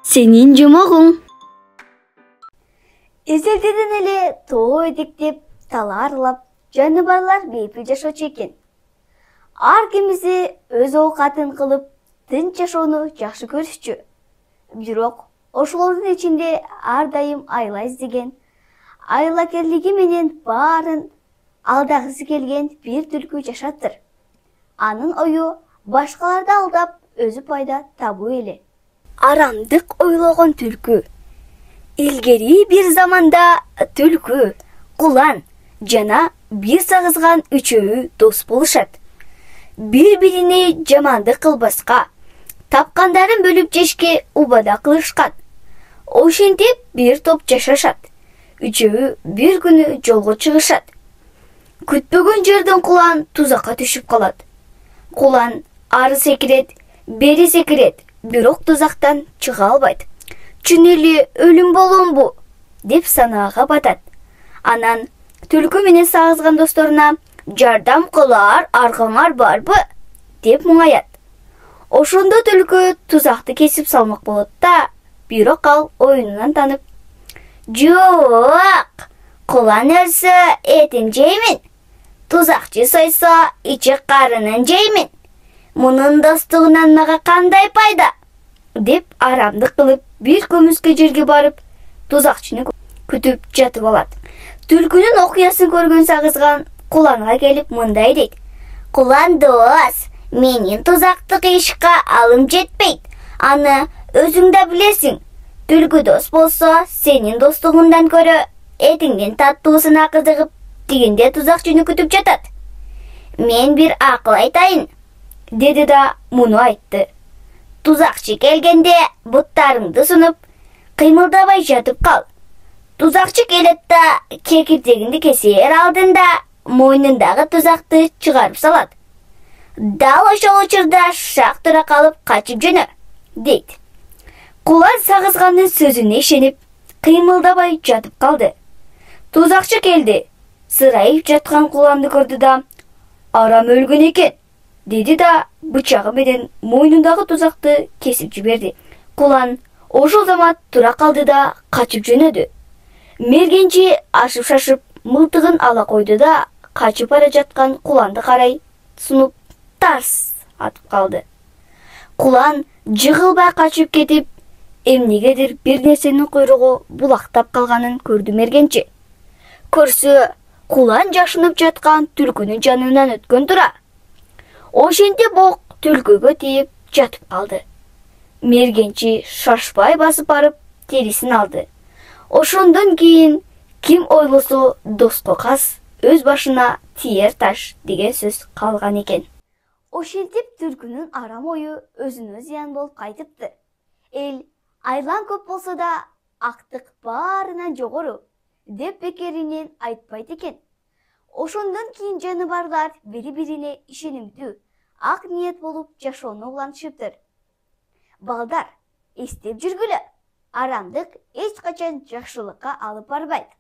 Senin жомогуң. Эзелдеден эле тоо эдиктеп, талаарлап, жаныбарлар бейпил жашоочу экен. Ар кимиси өз оокатын кылып, тынч жашоону жакшы көрүшчү. Бирок ошолордун ичинде ар дайым айла издеген, айлакерлиги менен баарын алдагысы келген бир түлкү жашаттыр. Анын ою башкаларды алдап, өзү пайда табуу эле. Арамдык ойлогон түлкү. Илгери бир заманда түлкү, кулан жана бир сагызган үчөө дос болушат. Бири-бирине жамандык кылбаска, тапкандарын бөлүп жешке убада кылышкан. Ошентип бир топ жашашат. Үчөө бир күнү жолго чыгышат. Күтпөгөн жерден кулан тузакка түшүп калат. Кулан ары секирет, бери секирет, бирок тузактан чыга албайт. Чын эле өлүм боломбу деп санаага батат. Анан түлкү менен сагызган досторуна жардам кылар аргаңар барбы деп муңаят. Ошондо түлкү тузакты кесип салмак болот да, бирок ал оюнунан танып: "Жок, кулан өлсө этин жеймин, тузакчы сойсо ичи карынын жеймин. Мунун достугунан мага кандай пайда?" деп арамдык кылып бир көмүскө жерге барып, тузакчыны күтүп жатып алат. Түлкүнүн окуясын көргөн сагызган куланга келип мындай дейт: "Кулан дос, менин тузакты кыйышка алым жетпейт. Аны өзүң да билесиң. Түлкү дос болсо, сенин достугундан көрө этиңдин таттуусуна кызыгып, тигинде тузакчыны күтүп жатат. Мен бир акыл айтайын", деди да муну айтты: "Тузакчы келгенде буттарыңды сунуп, кыймылдабай жатып кал. Тузакчы келет да кекирдегинди кесер алдында мойнундагы тузакты чыгарып салат. Дал ошол учурда шак тура калып качып жөнө", дейт. Кулан сагызгандын сөзүнө ишенип, кыймылдабай жатып калды. Тузакчы келди, сырайып жаткан куланды көрдү да: "Арам өлгөн экен", деди да бычагы менен мойнундагы тузакты кесип жиберди. Кулан ошол замат тура калды да качып жөнөдү. Мергенчи ашып шашып мылтыгын ала койду да качып бара жаткан куланды карай сунуп тарс атып калды. Кулан жыгылбай качып кетип, эмнегедир бир нерсенин куйругу булактап калганын көрдү мергенчи. Көрсө, кулан жашынып жаткан түлкүнүн жанынан өткөн тура. Ошентип ок түлкүгө тийип жатып калды. Мергенчи шашпай басып барып терисин алды. Ошондон кийин ким ойлосо доско кас, өз башына тиер таш деген сөз калган экен. Ошентип түлкүнүн арам ою өзүнө зыян болуп кайтыпты. Эл айлан көп болсо да актык баарынан жогору деп бекеринен айтпайт экен. Ошондон кийин жаныбарлар бири-бирине ишенимдүү, ак ниет болуп жашоону улантышыптыр. Балдар, эстеп жүргүлө, арамдык эч качан жакшылыкка алып барбайт.